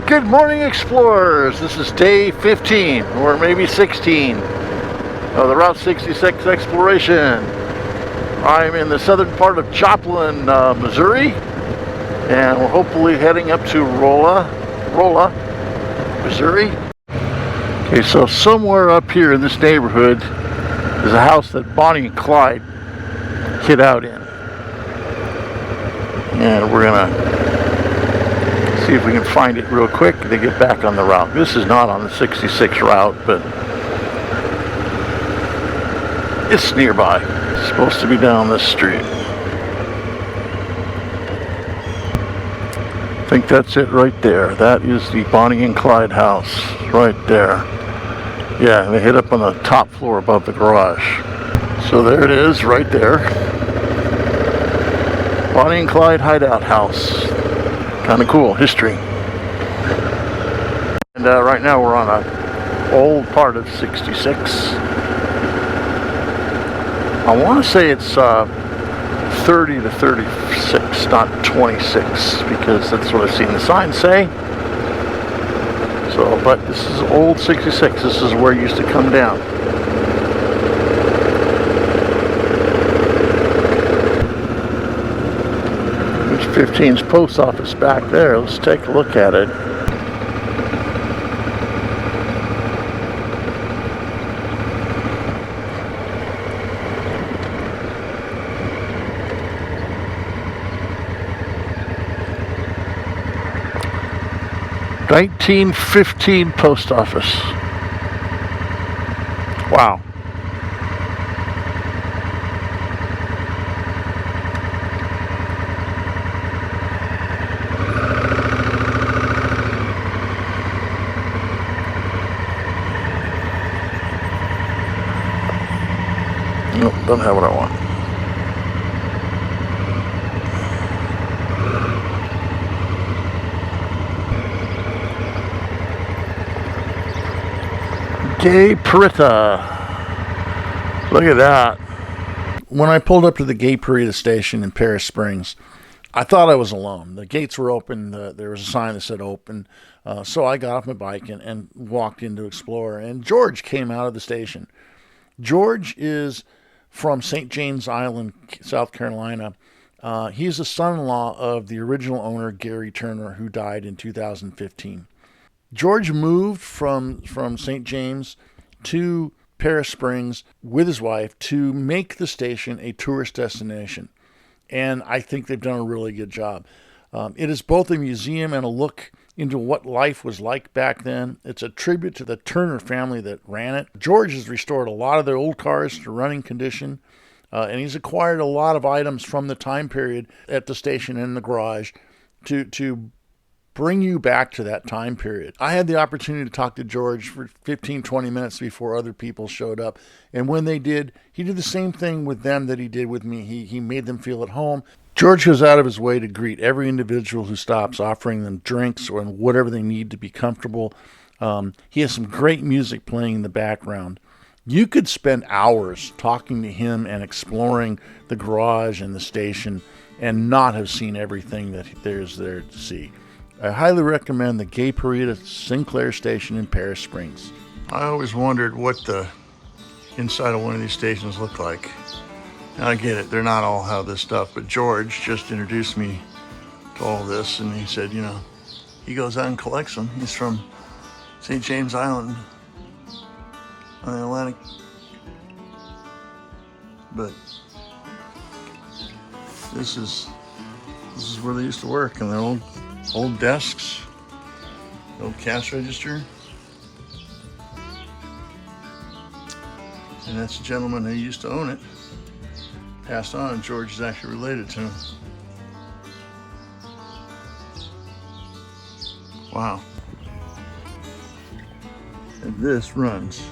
Good morning, explorers. This is day 15 or maybe 16 of the Route 66 exploration. I'm in the southern part of Joplin, Missouri, and we're hopefully heading up to Rolla, Missouri. Okay, so somewhere up here in this neighborhood is a house that Bonnie and Clyde hid out in. And we're gonna see if we can find it real quick to get back on the route. This is not on the 66 route, but it's nearby. It's supposed to be down this street. I think that's it right there. That is the Bonnie and Clyde house right there. Yeah, they hid up on the top floor above the garage. So there it is right there. Bonnie and Clyde hideout house. Kind of cool history. And right now we're on an old part of 66. I want to say it's 30 to 36, not 26, because that's what I've seen the sign say. So, but this is old 66. This is where it used to come down. There's 15's post office back there. Let's take a look at it. (1915) post office. Wow. Nope, don't have what I want. Gay Parita. Look at that. When I pulled up to the Gay Parita station in Paris Springs, I thought I was alone. The gates were open. There was a sign that said open. So I got off my bike and walked in to explore. And George came out of the station. George is from St. James Island, South Carolina. He's the son-in-law of the original owner, Gary Turner, who died in 2015. George moved from St. James to Paris Springs with his wife to make the station a tourist destination. And I think they've done a really good job. It is both a museum and a look into what life was like back then. It's a tribute to the Turner family that ran it. George has restored a lot of their old cars to running condition, and he's acquired a lot of items from the time period at the station and in the garage to bring you back to that time period. I had the opportunity to talk to George for 15-20 minutes before other people showed up, and when they did, he did the same thing with them that he did with me. He made them feel at home. George goes out of his way to greet every individual who stops, offering them drinks or whatever they need to be comfortable. He has some great music playing in the background. You could spend hours talking to him and exploring the garage and the station and not have seen everything that there's there to see. I highly recommend the Gay Parita Sinclair station in Paris Springs. I always wondered what the inside of one of these stations looked like. Now I get it, they're not all have this stuff, but George just introduced me to all this, and he said, you know, he goes out and collects them. He's from St. James Island on the Atlantic. But this is where they used to work, in their old desks, old cash register. And that's a gentleman who used to own it. Passed on, and George is actually related to him. Wow. And this runs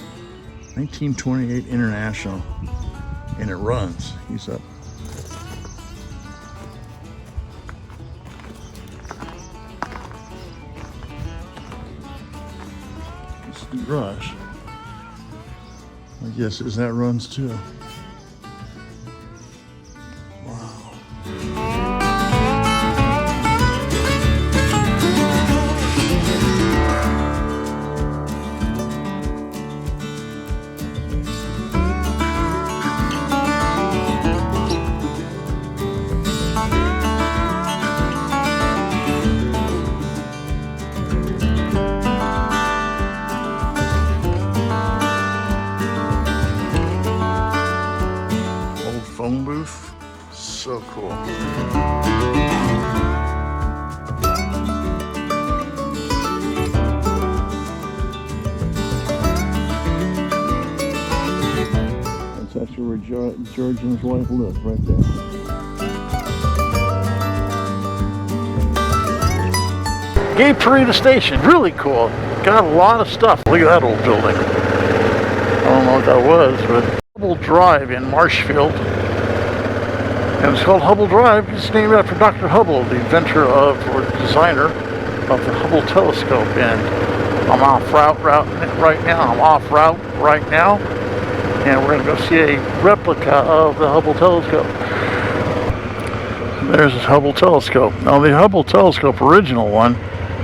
1928 International, and it runs. He's up. This is the garage. My guess is that runs too. Wow. where George and his wife live, right there. Gay Parita Station, really cool. Got a lot of stuff. Look at that old building. I don't know what that was, but Hubble Drive in Marshfield. And it's called Hubble Drive. It's named after Dr. Hubble, the inventor of, or designer of the Hubble telescope. And I'm off route right now. And we're going to go see a replica of the Hubble telescope. There's this Hubble telescope. Now the Hubble telescope, original one,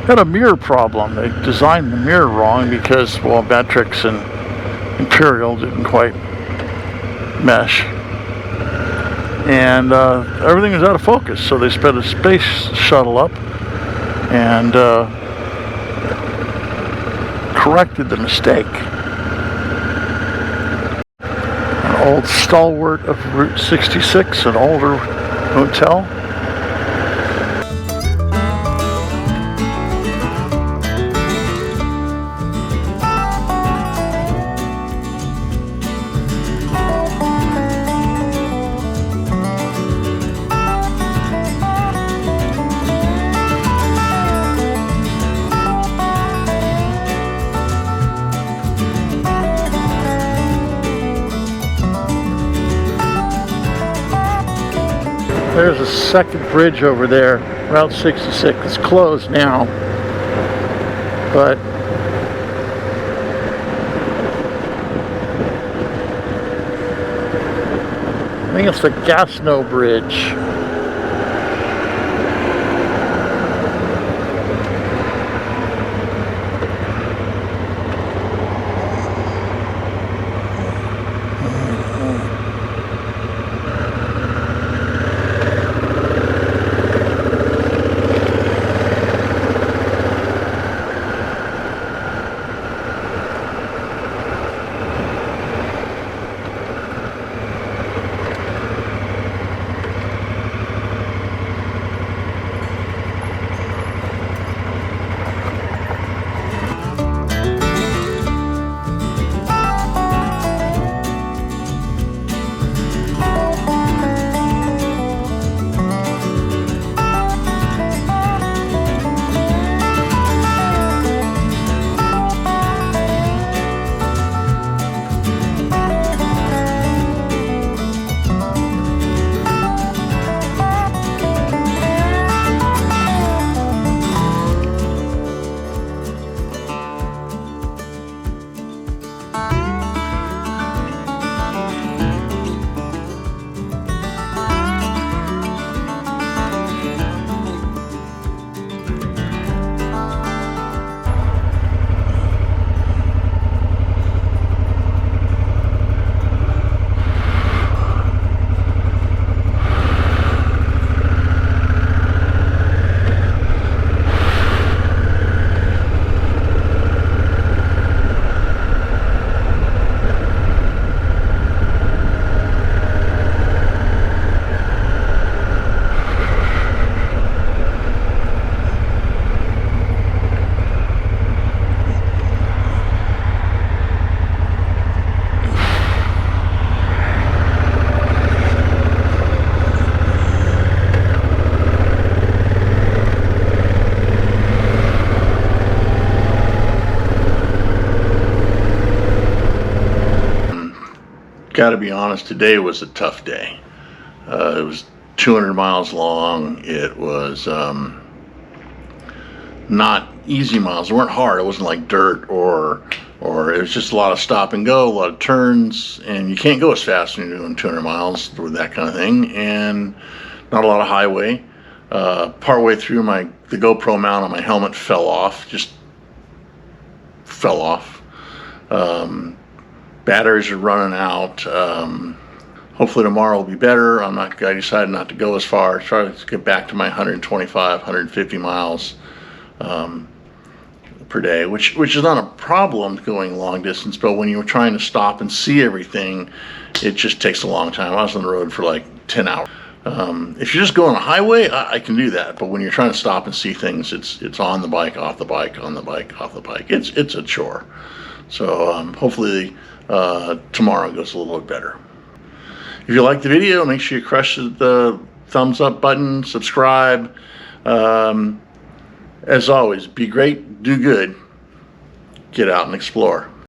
had a mirror problem. They designed the mirror wrong because, well, Matrix and Imperial didn't quite mesh. And everything was out of focus. So they sped a space shuttle up and corrected the mistake. An old stalwart of Route 66, an older motel. There's a second bridge over there, Route 66. It's closed now, but I think it's the Gasconade Bridge. Got to be honest, today was a tough day. It was 200 miles long. It was not easy miles. They weren't hard. It wasn't like dirt or it was just a lot of stop and go, a lot of turns, and you can't go as fast when you're doing 200 miles with that kind of thing, and not a lot of highway. Partway through, the GoPro mount on my helmet fell off, just fell off. Batteries are running out. Hopefully tomorrow will be better. I decided not to go as far. Try to get back to my 125, 150 miles per day, which is not a problem going long distance, but when you're trying to stop and see everything, it just takes a long time. I was on the road for like 10 hours. If you're just going on a highway, I can do that, but when you're trying to stop and see things, it's on the bike, off the bike, on the bike, off the bike. It's a chore. So hopefully tomorrow goes a little bit better. If you like the video, make sure you crush the thumbs up button, subscribe. As always, be great, do good, get out and explore.